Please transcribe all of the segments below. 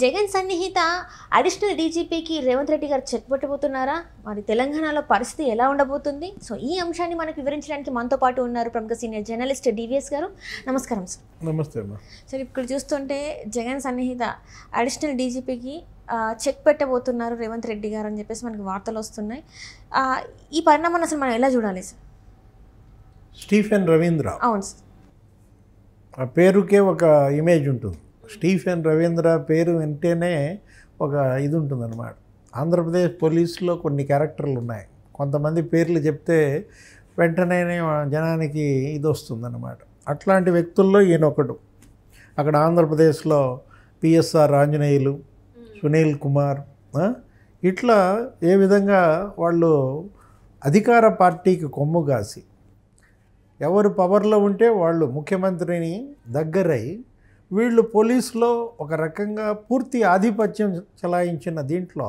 జగన్ సన్నిహిత అడిషనల్ డీజీపీకి రేవంత్ రెడ్డి గారు చెక్ పెట్టబోతున్నారా? మరి తెలంగాణలో పరిస్థితి ఎలా ఉండబోతుంది? సో ఈ అంశాన్ని మనకు వివరించడానికి మనతో పాటు ఉన్నారు ప్రముఖ సీనియర్ జర్నలిస్ట్ డివిఎస్ గారు. నమస్కారం సార్. నమస్తే అమ్మా. సార్, ఇక్కడ చూస్తుంటే జగన్ సన్నిహిత అడిషనల్ డీజీపీకి చెక్ పెట్టబోతున్నారు రేవంత్ రెడ్డి గారు అని చెప్పేసి మనకి వార్తలు వస్తున్నాయి. ఈ పరిణామాన్ని అసలు మనం ఎలా చూడాలి సార్? స్టీఫెన్ రవీంద్ర, అవును సార్, ఆ పేరుకే ఒక ఇమేజ్ ఉంటుంది. స్టీఫెన్ రవీంద్ర పేరు వింటేనే ఒక ఇది ఉంటుందన్నమాట. ఆంధ్రప్రదేశ్ పోలీసులో కొన్ని క్యారెక్టర్లు ఉన్నాయి. కొంతమంది పేర్లు చెప్తే వెంటనే జనానికి ఇది వస్తుందన్నమాట. అట్లాంటి వ్యక్తుల్లో ఈయన ఒకడు. అక్కడ ఆంధ్రప్రదేశ్లో పిఎస్ఆర్ ఆంజనేయులు, సునీల్ కుమార్, ఇట్లా ఏ విధంగా వాళ్ళు అధికార పార్టీకి కొమ్ము కాసి ఎవరు పవర్లో ఉంటే వాళ్ళు ముఖ్యమంత్రిని దగ్గరై వీళ్ళు పోలీసులో ఒక రకంగా పూర్తి ఆధిపత్యం చలాయించిన దీంట్లో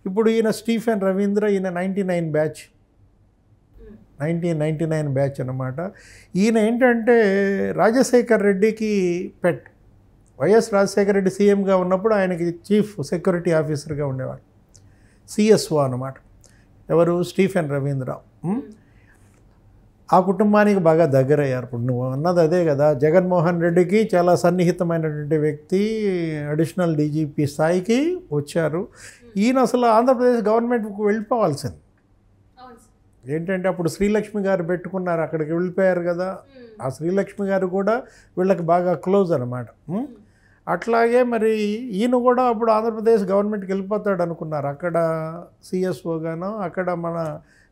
ఇప్పుడు ఈయన స్టీఫెన్ రవీంద్ర, ఈయన 1999 బ్యాచ్ అన్నమాట. ఈయన ఏంటంటే రాజశేఖర్ రెడ్డికి పెట్. వైఎస్ రాజశేఖర రెడ్డి సీఎంగా ఉన్నప్పుడు ఆయనకి చీఫ్ సెక్యూరిటీ ఆఫీసర్గా ఉండేవాడు, సిఎస్ఓ అన్నమాట. ఎవరు? స్టీఫెన్ రవీంద్ర. ఆ కుటుంబానికి బాగా దగ్గరయ్యారు. ఇప్పుడు నువ్వు అన్నది అదే కదా, జగన్మోహన్ రెడ్డికి చాలా సన్నిహితమైనటువంటి వ్యక్తి, అడిషనల్ డీజీపీ స్థాయికి వచ్చారు. ఈయన అసలు ఆంధ్రప్రదేశ్ గవర్నమెంట్కి వెళ్ళిపోవాల్సింది. ఏంటంటే అప్పుడు శ్రీలక్ష్మి గారు పెట్టుకున్నారు, అక్కడికి వెళ్ళిపోయారు కదా. ఆ శ్రీలక్ష్మి గారు కూడా వీళ్ళకి బాగా క్లోజ్ అనమాట. అట్లాగే మరి ఈయన కూడా అప్పుడు ఆంధ్రప్రదేశ్ గవర్నమెంట్కి వెళ్ళిపోతాడు అనుకున్నారు. అక్కడ సిఎస్ఓగానో అక్కడ మన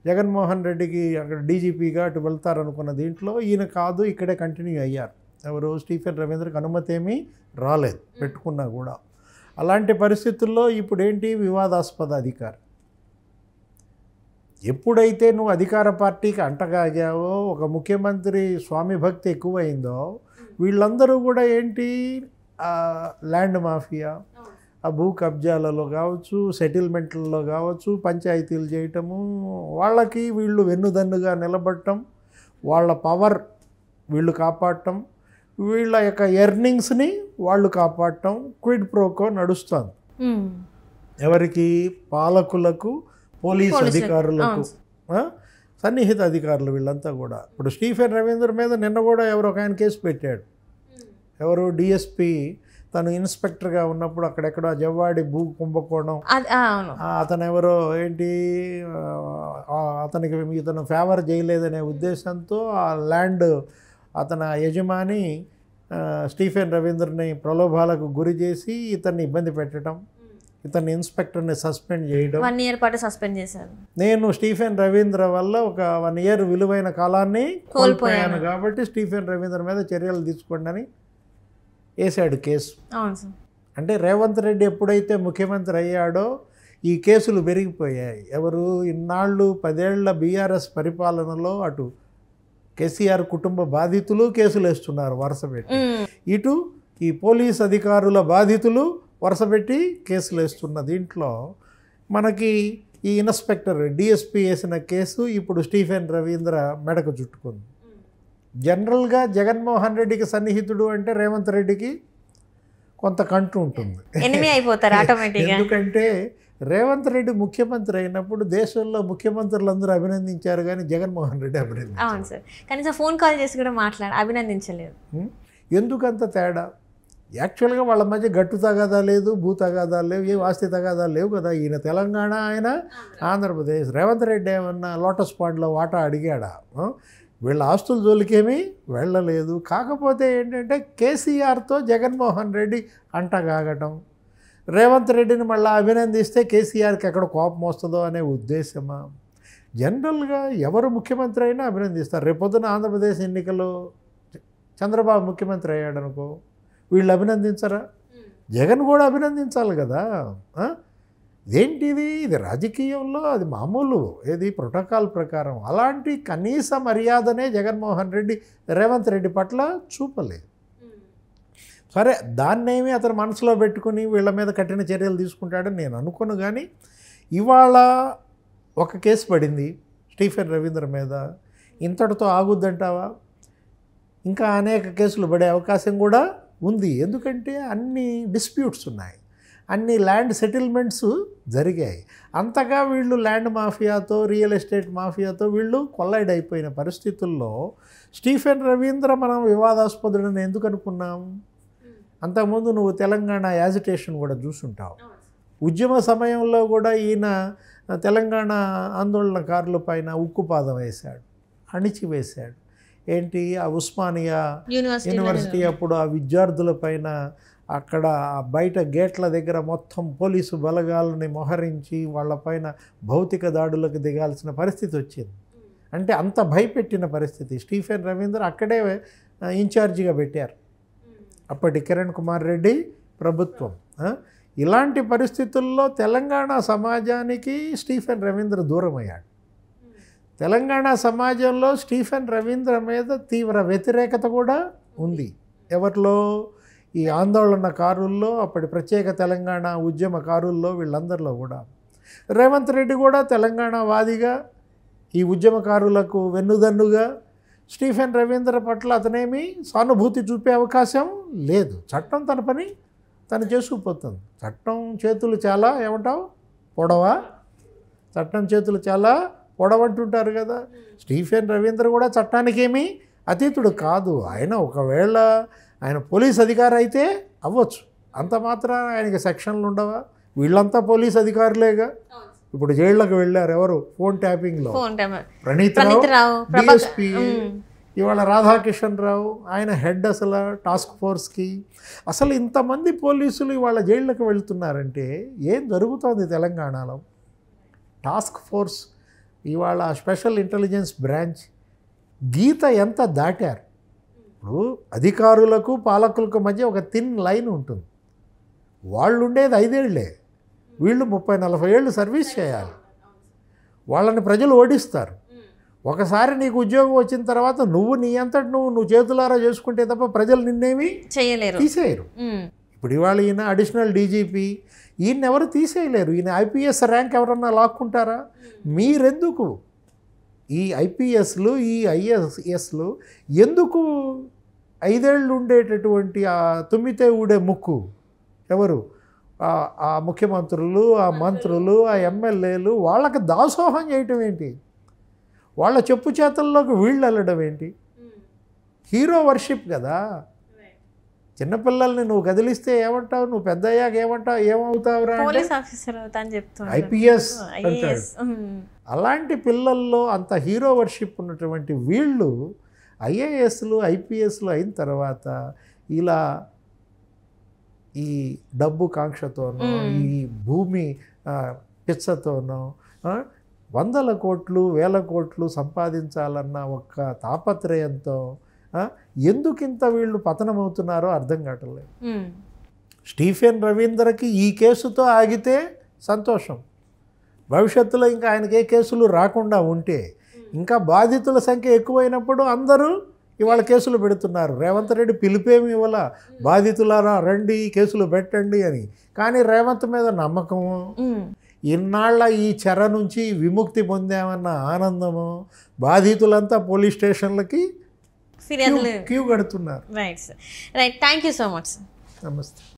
జగన్మోహన్ రెడ్డికి అక్కడ డీజీపీగా అటు వెళ్తారనుకున్న దీంట్లో ఈయన కాదు, ఇక్కడే కంటిన్యూ అయ్యారు. ఎవరు? స్టీఫెన్ రవీంద్రకి అనుమతి ఏమీ రాలేదు పెట్టుకున్నా కూడా. అలాంటి పరిస్థితుల్లో ఇప్పుడు ఏంటి? వివాదాస్పద అధికారి. ఎప్పుడైతే నువ్వు అధికార పార్టీకి అంటగాగావో, ఒక ముఖ్యమంత్రి స్వామి భక్తి ఎక్కువైందో, వీళ్ళందరూ కూడా ఏంటి? ల్యాండ్ మాఫియా, ఆ భూ కబ్జాలలో కావచ్చు, సెటిల్మెంట్లలో కావచ్చు, పంచాయతీలు చేయటము, వాళ్ళకి వీళ్ళు వెన్నుదన్నుగా నిలబడటం, వాళ్ళ పవర్ వీళ్ళు కాపాడటం, వీళ్ళ యొక్క ఎర్నింగ్స్ని వాళ్ళు కాపాడటం, క్విడ్ ప్రోకో నడుస్తుంది. ఎవరికి? పాలకులకు, పోలీస్ అధికారులకు, సన్నిహిత అధికారులు వీళ్ళంతా కూడా. ఇప్పుడు స్టీఫెన్ రవీంద్ర మీద నిన్న కూడా ఎవరు ఒక ఆయన కేసు పెట్టాడు. ఎవరు? డిఎస్పి. తను ఇన్స్పెక్టర్గా ఉన్నప్పుడు అక్కడెక్కడ జవ్వాడి భూ కుంభకోణం, అతను ఎవరో ఏంటి అతనికి ఇతను ఫేవర్ చేయలేదనే ఉద్దేశంతో ఆ ల్యాండ్ అతని యజమాని స్టీఫెన్ రవీంద్రని ప్రలోభాలకు గురి చేసి ఇతన్ని ఇబ్బంది పెట్టడం, ఇతన్ని ఇన్స్పెక్టర్ని సస్పెండ్ చేయడం. 1 year పాటు సస్పెండ్ చేశారు. నేను స్టీఫెన్ రవీంద్ర వల్ల ఒక 1 year విలువైన కాలాన్ని కోల్పోయాను కాబట్టి స్టీఫెన్ రవీంద్ర మీద చర్యలు తీసుకోండి అని వేసాడు కేసు. అంటే రేవంత్ రెడ్డి ఎప్పుడైతే ముఖ్యమంత్రి అయ్యాడో ఈ కేసులు పెరిగిపోయాయి. ఎవరు? ఇన్నాళ్ళు 10 ఏళ్ల బీఆర్ఎస్ పరిపాలనలో అటు కేసీఆర్ కుటుంబ బాధితులు కేసులు వేస్తున్నారు వరుసపెట్టి, ఇటు ఈ పోలీస్ అధికారుల బాధితులు వరుసపెట్టి కేసులు వేస్తున్న దీంట్లో మనకి ఈ ఇన్స్పెక్టర్ డిఎస్పీ వేసిన కేసు ఇప్పుడు స్టీఫెన్ రవీంద్ర మెడకు చుట్టుకుంది. జనరల్గా జగన్మోహన్ రెడ్డికి సన్నిహితుడు అంటే రేవంత్ రెడ్డికి కొంత కంటు ఉంటుంది, ఎందుకంటే రేవంత్ రెడ్డి ముఖ్యమంత్రి అయినప్పుడు దేశంలో ముఖ్యమంత్రులందరూ అభినందించారు కానీ జగన్మోహన్ రెడ్డి అభినందించారు. కనీసం ఫోన్ కాల్ చేసి కూడా అభినందించలేదు. ఎందుకంత తేడా? యాక్చువల్గా వాళ్ళ మధ్య గట్టు తగాదా లేదు, భూ తగాదాలు లేవు, ఏ ఆస్తి తగాదాలు లేవు కదా. ఈయన తెలంగాణ, ఆయన ఆంధ్రప్రదేశ్. రేవంత్ రెడ్డి ఏమన్నా లోటస్ పాండ్లో వాటా అడిగాడా? వీళ్ళ ఆస్తుల జోలికేమీ వెళ్ళలేదు. కాకపోతే ఏంటంటే కేసీఆర్తో జగన్మోహన్ రెడ్డి అంటగాగటం, రేవంత్ రెడ్డిని మళ్ళీ అభినందిస్తే కేసీఆర్కి ఎక్కడ కోపం వస్తుందో అనే ఉద్దేశమా? జనరల్గా ఎవరు ముఖ్యమంత్రి అయినా అభినందిస్తారు. రేపొద్దున ఆంధ్రప్రదేశ్ ఎన్నికల్లో చంద్రబాబు ముఖ్యమంత్రి అయ్యాడు అనుకో, వీళ్ళు అభినందించరా? జగన్ కూడా అభినందించాలి కదా. ఇదేంటిది? ఇది రాజకీయంలో అది మామూలు, ఏది ప్రోటోకాల్ ప్రకారం. అలాంటి కనీస మర్యాదనే జగన్మోహన్ రెడ్డి రేవంత్ రెడ్డి పట్ల చూపలేదు. సరే, దాన్నేమి అతను మనసులో పెట్టుకుని వీళ్ళ మీద కఠిన చర్యలు తీసుకుంటాడని నేను అనుకోను. కానీ ఇవాళ ఒక కేసు పడింది స్టీఫెన్ రవీంద్ర మీద, ఇంతటితో ఆగుద్దంటావా? ఇంకా అనేక కేసులు పడే అవకాశం కూడా ఉంది. ఎందుకంటే అన్ని డిస్ప్యూట్స్ ఉన్నాయి, అన్ని ల్యాండ్ సెటిల్మెంట్స్ జరిగాయి. అంతగా వీళ్ళు ల్యాండ్ మాఫియాతో, రియల్ ఎస్టేట్ మాఫియాతో వీళ్ళు కొల్లైడ్ అయిపోయిన పరిస్థితుల్లో స్టీఫెన్ రవీంద్ర మనం వివాదాస్పదుడని ఎందుకు అనుకున్నాం? అంతకుముందు నువ్వు తెలంగాణ యాజిటేషన్ కూడా చూసుంటావు. ఉద్యమ సమయంలో కూడా ఈయన తెలంగాణ ఆందోళనకారుల పైన ఉక్కుపాదం వేశాడు, అణిచివేశాడు. ఏంటి, ఆ ఉస్మానియా యూనివర్సిటీ అప్పుడు ఆ విద్యార్థుల పైన అక్కడ బయట గేట్ల దగ్గర మొత్తం పోలీసు బలగాలని మోహరించి వాళ్ళపైన భౌతిక దాడులకు దిగాల్సిన పరిస్థితి వచ్చింది. అంటే అంత భయపెట్టిన పరిస్థితి. స్టీఫెన్ రవీంద్ర అక్కడే ఇన్ఛార్జిగా పెట్టారు అప్పటి కిరణ్ కుమార్ రెడ్డి ప్రభుత్వం. ఇలాంటి పరిస్థితుల్లో తెలంగాణ సమాజానికి స్టీఫెన్ రవీంద్ర దూరం అయ్యాడు. తెలంగాణ సమాజంలో స్టీఫెన్ రవీంద్ర మీద తీవ్ర వ్యతిరేకత కూడా ఉంది. ఎవరిలో? ఈ ఆందోళనకారుల్లో, అప్పటి ప్రత్యేక తెలంగాణ ఉద్యమకారుల్లో, వీళ్ళందరిలో కూడా. రేవంత్ రెడ్డి కూడా తెలంగాణ వాదిగా, ఈ ఉద్యమకారులకు వెన్నుదన్నుగా స్టీఫెన్ రవీంద్ర పట్ల అతనేమి సానుభూతి చూపే అవకాశం లేదు. చట్టం తన పని తను చేసుకుపోతుంది. చట్టం చేతులు చాలా ఏమంటావు పొడవా, చట్టం చేతులు చాలా పొడవంటుంటారు కదా. స్టీఫెన్ రవీంద్ర కూడా చట్టానికి ఏమీ అతీతుడు కాదు. ఆయన ఒకవేళ ఆయన పోలీస్ అధికారి అయితే అవ్వచ్చు, అంత మాత్రాన ఆయనకి సెక్షన్లు ఉండవా? వీళ్ళంతా పోలీస్ అధికారులేగా. ఇప్పుడు జైళ్ళకు వెళ్ళారు ఎవరు? ఫోన్ ట్యాపింగ్లో ప్రణీత్ రావు డిఎస్పీ, ఇవాళ రాధాకిషన్ రావు ఆయన హెడ్ అసలు టాస్క్ ఫోర్స్కి. అసలు ఇంతమంది పోలీసులు ఇవాళ జైళ్ళకు వెళ్తున్నారంటే ఏం జరుగుతోంది తెలంగాణలో? టాస్క్ ఫోర్స్ ఇవాళ స్పెషల్ ఇంటెలిజెన్స్ బ్రాంచ్ గీత ఎంత దాటారు. ఇప్పుడు అధికారులకు పాలకులకు మధ్య ఒక థిన్ లైన్ ఉంటుంది. వాళ్ళు ఉండేది 5 ఏళ్లే, వీళ్ళు 30-40 ఏళ్ళు సర్వీస్ చేయాలి. వాళ్ళని ప్రజలు ఓడిస్తారు. ఒకసారి నీకు ఉద్యోగం వచ్చిన తర్వాత నువ్వు నీ అంతటి నువ్వు చేతులారా చేసుకుంటే తప్ప ప్రజలు నిన్నేమి చేయలేరు, తీసేయరు. ఇప్పుడు ఇవాళ ఈయన అడిషనల్ డీజీపీ, ఈయన ఎవరు తీసేయలేరు. ఈయన ఐపీఎస్ ర్యాంక్ ఎవరన్నా లాక్కుంటారా? మీరెందుకు ఈ ఐపీఎస్లు, ఈ ఐఏఎస్లు ఎందుకు 5 ఏళ్ళు ఉండేటటువంటి ఆ తుమ్మితే ఊడే ముక్కు ఎవరు? ఆ ముఖ్యమంత్రులు, ఆ మంత్రులు, ఆ ఎమ్మెల్యేలు వాళ్ళకి దాసోహం చేయటం ఏంటి? వాళ్ళ చెప్పు చేతల్లోకి వీళ్ళు వెళ్ళడం ఏంటి? హీరో వర్షిప్ కదా. చిన్నపిల్లల్ని నువ్వు కదిలిస్తే ఏమంటావు? నువ్వు పెద్ద అయ్యాక ఏమంటావు? ఏమవుతావురా? ఐపీఎస్ అంటాడు. అలాంటి పిల్లల్లో అంత హీరో వర్షిప్ ఉన్నటువంటి వీళ్ళు ఐఏఎస్లు, ఐపీఎస్లు అయిన తర్వాత ఇలా ఈ డబ్బు కాంక్షతోనో, ఈ భూమి పిచ్చతోనో 100 కోట్లు 1000 కోట్లు సంపాదించాలన్న ఒక్క తాపత్రయంతో ఎందుకింత వీళ్ళు పతనమవుతున్నారో అర్థం కావట్లేదు. స్టీఫెన్ రవీంద్రకి ఈ కేసుతో ఆగితే సంతోషం. భవిష్యత్తులో ఇంకా ఆయనకి ఏ కేసులు రాకుండా ఉంటే, ఇంకా బాధితుల సంఖ్య ఎక్కువైనప్పుడు అందరూ ఇవాళ కేసులు పెడుతున్నారు. రేవంత్ రెడ్డి పిలిపేమి ఇవ్వాల, బాధితులారా రండి కేసులు పెట్టండి అని. కానీ రేవంత్ మీద నమ్మకము, ఇన్నాళ్ళ ఈ చెర నుంచి విముక్తి పొందామన్న ఆనందము, బాధితులంతా పోలీస్ స్టేషన్లకి క్యూ కడుతున్నారు. Right sir, right. Thank you so much sir. నమస్తే.